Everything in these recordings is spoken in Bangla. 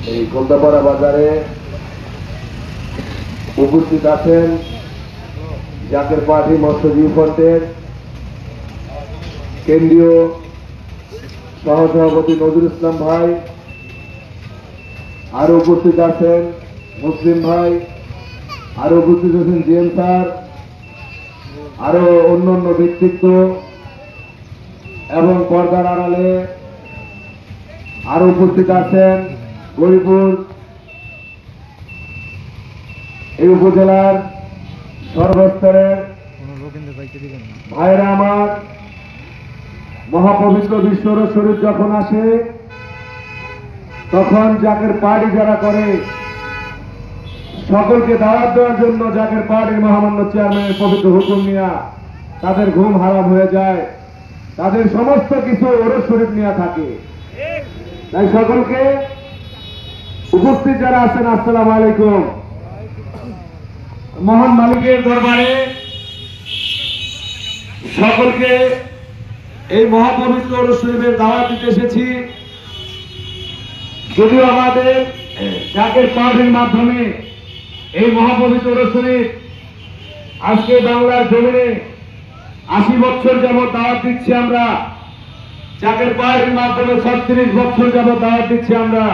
এই গোলদাপাড়া বাজারে উপস্থিত আছেন জাকের পার্টি মৎস্যজীবী ফ্রন্টের কেন্দ্রীয় সহসভাপতি নজরুল ইসলাম ভাই, আরো উপস্থিত আছেন মুসলিম ভাই, আরো উপস্থিত আছেন জিএম স্যার, আরো অন্যান্য ব্যক্তিত্ব এবং পর্দার আড়ালে আরো উপস্থিত আছেন গরিপুর এই উপজেলার সর্বস্তরের ভাইরা আমার। মহাপবিত্র বিশ্বর শরীফ যখন আসে তখন জাকের পার্টি যারা করে সকলকে দাওয়াত দেওয়ার জন্য জাকের পার্টির মহামান্য চেয়ারম্যানের পবিত্র হুকুম নিয়ে তাদের ঘুম হারাম হয়ে যায়, তাদের সমস্ত কিছু ওরস শরীফ নিয়ে থাকে। তাই সকলকে উপস্থিত যারা আছেন আসসালামু আলাইকুম। মহান মালিকের দরবারে সকলকে এই মহাপবিত্র ওরস শরীফের দাওয়াত দিতে এসেছি। যদিও আমাদের জাকের পার্টির মাধ্যমে এই মহাপবিত্র ওরস শরীফ আজকে বাংলার জমিনে 80 বছর যাবৎ দাওয়াত দিচ্ছি আমরা, জাকের পার্টির মাধ্যমে 36 বছর যাবৎ দাওয়াত দিচ্ছি আমরা।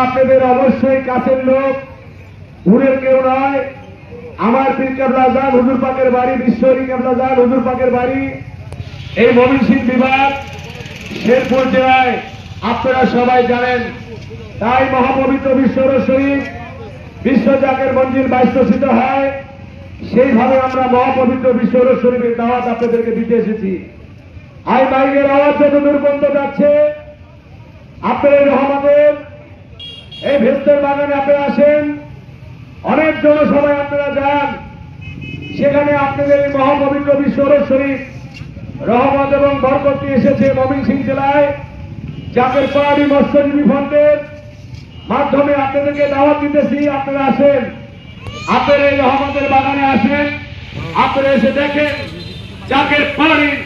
আপনাদের অবশ্যই কাছের লোক, দূরের কেউ নয়। আমার পীর কেবলা জান হুজুর পাকের বাড়ি, বিশ্বরী কেবলা জান হুজুর পাকের বাড়ি এই ময়মনসিংহ বিভাগ শেরপুর জেলায়, আপনারা সবাই জানেন। তাই মহাপবিত্র বিশ্বর শরীফ বিশ্ব জাকের মঞ্জিল বাস্তস্থিত হয়, সেইভাবে আমরা মহাপবিত্র বিশ্বর শরীফের দাওয়াত আপনাদেরকে দিতে এসেছি। আই মাইকের আওয়াজ যত দুর্গন্ধ যাচ্ছে, আপনাদের রহমতের এই ভেস্তের বাগানে আপনারা আসেন, অনেক জনসভায় আপনারা যান, সেখানে আপনাদের এই মহাপবিত্র বিশ্বর শরীফ রহমত এবং বরকত এসেছে ময়মনসিংহ জেলায়। জাকের পাহাড়ি মৎস্যজীবী ফ্রন্টের মাধ্যমে আপনাদেরকে দাওয়াত দিতেছি, আপনারা আসেন, আপনারা এই রহমতের বাগানে আসেন, আপনারা এসে দেখেন জাকের পাহাড়ির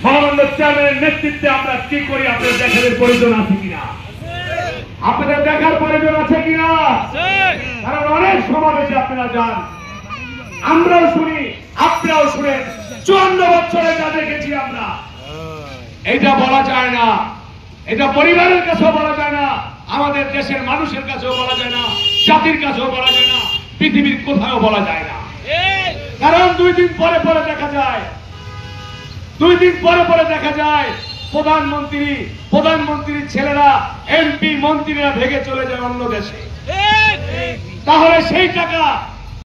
মহামান্য চেয়ারম্যানের নেতৃত্বে আমরা কি করি। আপনাদের দেখার প্রয়োজন আছে কিনা? আপনাদের দেখার প্রয়োজন আছে কিনা? কারণ অনেক সমাবেশে আপনারা যান, আমরাও শুনি, আপনারাও শুনেন। 54 বছরে যা দেখেছি আমরা, এটা বলা যায় না, এটা পরিবারের কাছেও বলা যায় না, আমাদের দেশের মানুষের কাছেও বলা যায় না, জাতির কাছেও বলা যায় না, পৃথিবীর কোথাও বলা যায় না। কারণ 2 দিন পরে পরে দেখা যায়, 2 দিন পরে পরে দেখা যায় প্রধানমন্ত্রীর ছেলেরা, এমপি মন্ত্রীরা ভেগে চলে যায় অন্য দেশে। তাহলে সেই টাকা